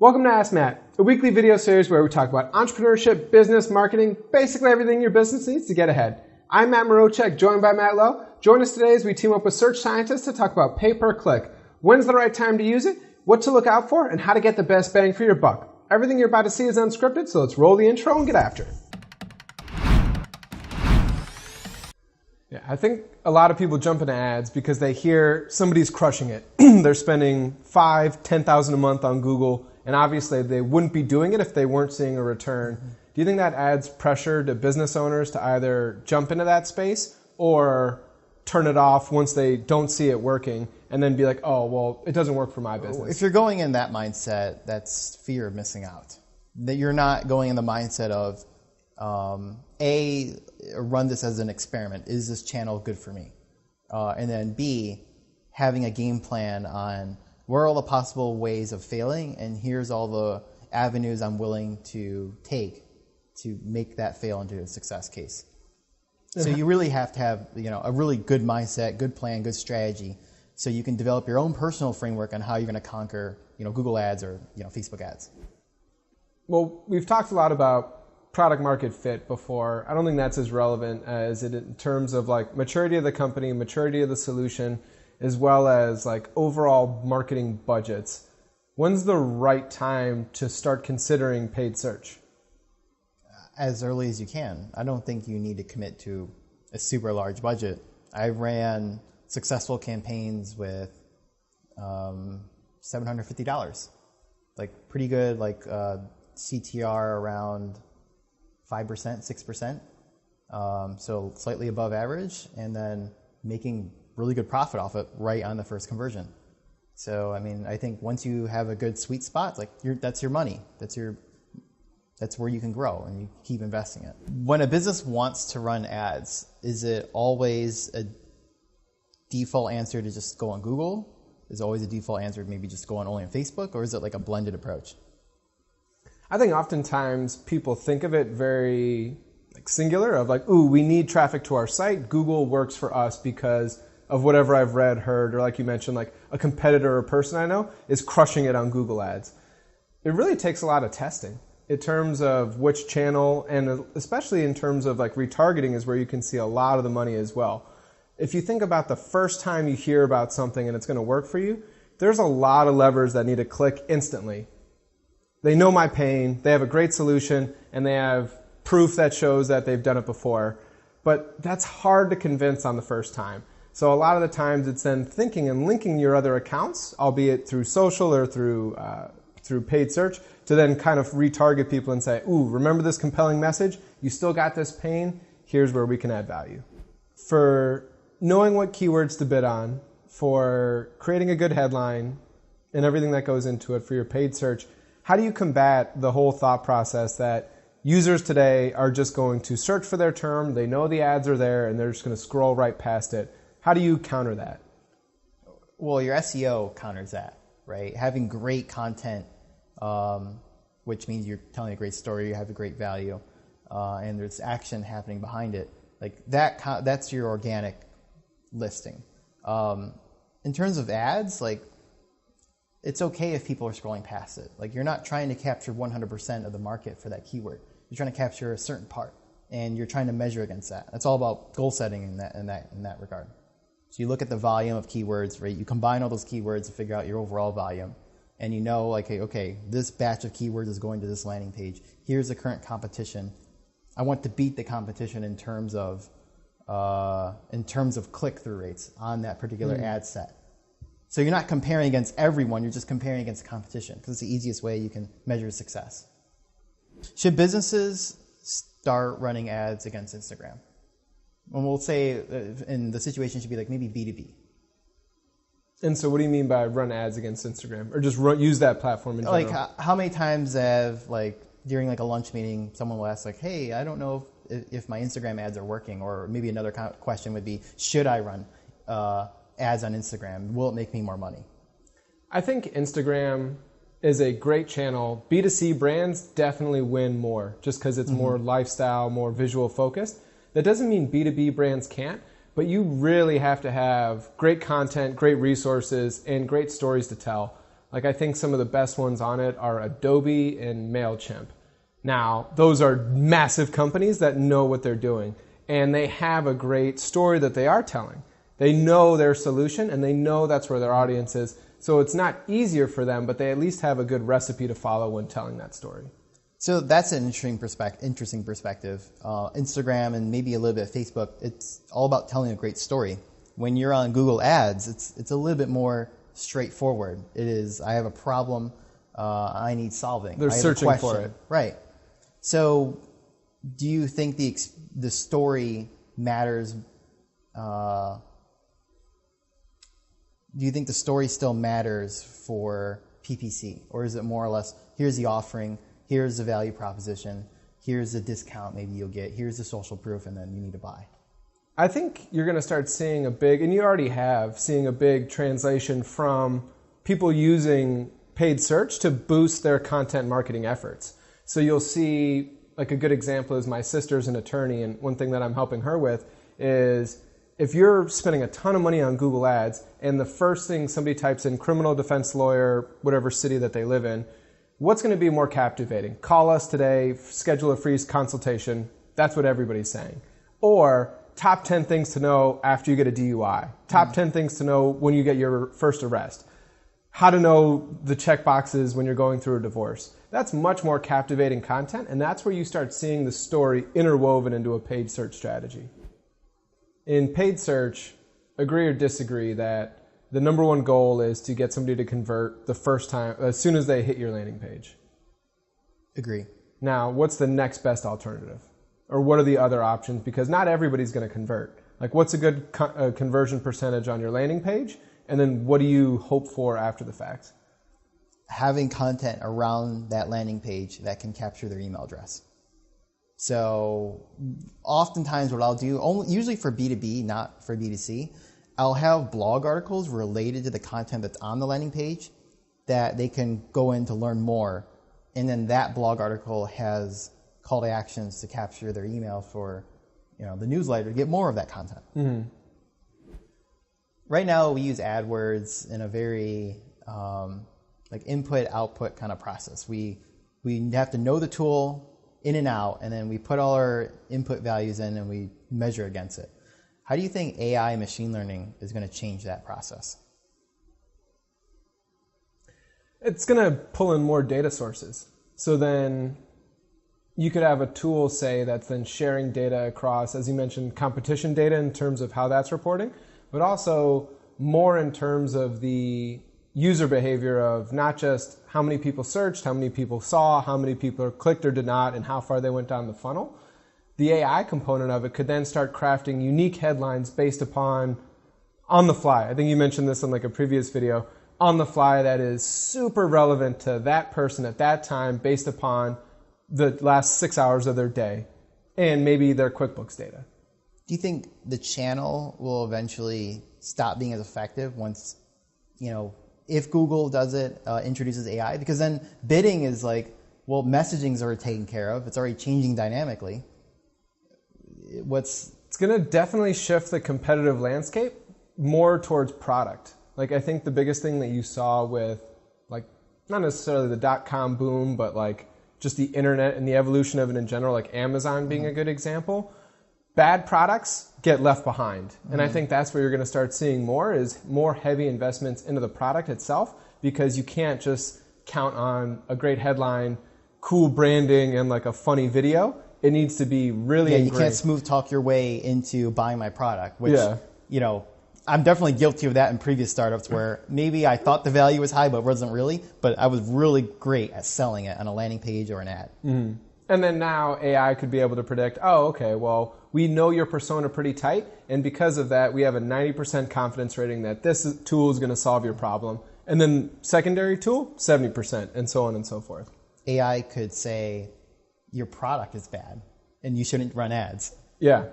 Welcome to Ask Matt, a weekly video series where we talk about entrepreneurship, business, marketing, basically everything your business needs to get ahead. I'm Matt Morochek, joined by Matt Lowe. Join us today as we team up with search scientists to talk about pay-per-click. When's the right time to use it, what to look out for, and how to get the best bang for your buck. Everything you're about to see is unscripted, so let's roll the intro and get after it. Yeah, I think a lot of people jump into ads because they hear somebody's crushing it. They're spending $5,000, $10,000 a month on Google, and obviously they wouldn't be doing it if they weren't seeing a return. Do you think that adds pressure to business owners to either jump into that space or turn it off once they don't see it working and then be like, oh, well, it doesn't work for my business? If you're going in that mindset, that's fear of missing out. That you're not going in the mindset of, A, run this as an experiment. Is this channel good for me? And then B, having a game plan on where are all the possible ways of failing, and here's all the avenues I'm willing to take to make that fail into a success case. So you really have to have, a really good mindset, good plan, good strategy, so you can develop your own personal framework on how you're going to conquer, Google ads or, Facebook ads. Well, we've talked a lot about product market fit before. I don't think that's as relevant as it in terms of like maturity of the company, maturity of the solution, as well as like overall marketing budgets. When's the right time to start considering paid search? As early as you can. I don't think you need to commit to a super large budget. I ran successful campaigns with $750. Like pretty good, like CTR around 5%, 6%. So slightly above average, and then making really good profit off it right on the first conversion. So, I think once you have a good sweet spot, that's your money. That's where you can grow, and you keep investing it. When a business wants to run ads, is it always a default answer to just go on Google? Is it always a default answer to maybe just go on only on Facebook, or is it like a blended approach? I think oftentimes people think of it very singular of ooh, we need traffic to our site. Google works for us because of whatever I've read, heard, or like you mentioned, like a competitor or person I know is crushing it on Google ads. It really takes a lot of testing in terms of which channel, and especially in terms of retargeting is where you can see a lot of the money as well. If you think about the first time you hear about something and it's going to work for you, there's a lot of levers that need to click instantly. They know my pain, they have a great solution, and they have proof that shows that they've done it before. But that's hard to convince on the first time. So a lot of the times it's then thinking and linking your other accounts, albeit through social or through paid search, to then kind of retarget people and say, ooh, remember this compelling message? You still got this pain? Here's where we can add value. For knowing what keywords to bid on, for creating a good headline and everything that goes into it for your paid search, how do you combat the whole thought process that users today are just going to search for their term, they know the ads are there, and they're just going to scroll right past it? How do you counter that? Well, your SEO counters that, right? Having great content, which means you're telling a great story, you have a great value, and there's action happening behind it. That's your organic listing. In terms of ads, it's okay if people are scrolling past it. You're not trying to capture 100% of the market for that keyword. You're trying to capture a certain part, and you're trying to measure against that. It's all about goal setting in that regard. So you look at the volume of keywords, right? You combine all those keywords to figure out your overall volume, and you know, okay, this batch of keywords is going to this landing page. Here's the current competition. I want to beat the competition in terms of click-through rates on that particular ad set. So you're not comparing against everyone, you're just comparing against the competition, because it's the easiest way you can measure success. Should businesses start running ads against Instagram? And we'll say, and the situation should be maybe B2B. And so what do you mean by run ads against Instagram? Or just use that platform in general? How many times have, during a lunch meeting, someone will ask, hey, I don't know if my Instagram ads are working, or maybe another question would be, should I run ads on Instagram? Will it make me more money? I think Instagram is a great channel. B2C brands definitely win more just because it's more lifestyle, more visual focused. That doesn't mean B2B brands can't, but you really have to have great content, great resources, and great stories to tell. Like I think some of the best ones on it are Adobe and MailChimp. Now, those are massive companies that know what they're doing, and they have a great story that they are telling. They know their solution, and they know that's where their audience is. So it's not easier for them, but they at least have a good recipe to follow when telling that story. So that's an interesting perspective. Instagram and maybe a little bit of Facebook, it's all about telling a great story. When you're on Google Ads, it's a little bit more straightforward. It is, I have a problem, I need solving. They're searching for it. Right. So do you think the story matters? Do you think the story still matters for PPC? Or is it more or less, here's the offering, here's the value proposition, here's the discount maybe you'll get, here's the social proof, and then you need to buy? I think you're going to start seeing a big, and you already have, seeing a big translation from people using paid search to boost their content marketing efforts. So you'll see, like a good example is my sister's an attorney, and one thing that I'm helping her with is if you're spending a ton of money on Google Ads and the first thing somebody types in criminal defense lawyer, whatever city that they live in, what's going to be more captivating? Call us today, schedule a free consultation. That's what everybody's saying. Or top 10 things to know after you get a DUI. Top 10 things to know when you get your first arrest. How to know the check boxes when you're going through a divorce. That's much more captivating content, and that's where you start seeing the story interwoven into a paid search strategy. In paid search, agree or disagree that the number one goal is to get somebody to convert the first time, as soon as they hit your landing page. Agree. Now, what's the next best alternative? Or what are the other options? Because not everybody's going to convert. Like, what's a good conversion percentage on your landing page? And then what do you hope for after the fact? Having content around that landing page that can capture their email address. So oftentimes what I'll do, usually for B2B, not for B2C, I'll have blog articles related to the content that's on the landing page that they can go in to learn more. And then that blog article has call to actions to capture their email for, the newsletter to get more of that content. Mm-hmm. Right now we use AdWords in a very input-output kind of process. We have to know the tool in and out, and then we put all our input values in and we measure against it. How do you think AI and machine learning is going to change that process? It's going to pull in more data sources. So then you could have a tool, say, that's then sharing data across, as you mentioned, competition data in terms of how that's reporting, but also more in terms of the user behavior of not just how many people searched, how many people saw, how many people clicked or did not, and how far they went down the funnel. The AI component of it could then start crafting unique headlines based upon on the fly. I think you mentioned this in like a previous video. On the fly that is super relevant to that person at that time based upon the last 6 hours of their day and maybe their QuickBooks data. Do you think the channel will eventually stop being as effective once, if Google does it, introduces AI? Because then bidding is well, messaging's already taken care of. It's already changing dynamically. It's going to definitely shift the competitive landscape more towards product. I think the biggest thing that you saw with, not necessarily the .com boom, but just the internet and the evolution of it in general, like Amazon being a good example, bad products get left behind. And I think that's where you're going to start seeing more is more heavy investments into the product itself, because you can't just count on a great headline, cool branding, and a funny video. It needs to be really ingrained. You can't smooth talk your way into buying my product, which, yeah. I'm definitely guilty of that in previous startups where maybe I thought the value was high, but it wasn't really. But I was really great at selling it on a landing page or an ad. Mm-hmm. And then now AI could be able to predict, well, we know your persona pretty tight, and because of that, we have a 90% confidence rating that this tool is going to solve your problem. And then secondary tool, 70%, and so on and so forth. AI could say your product is bad, and you shouldn't run ads. Yeah,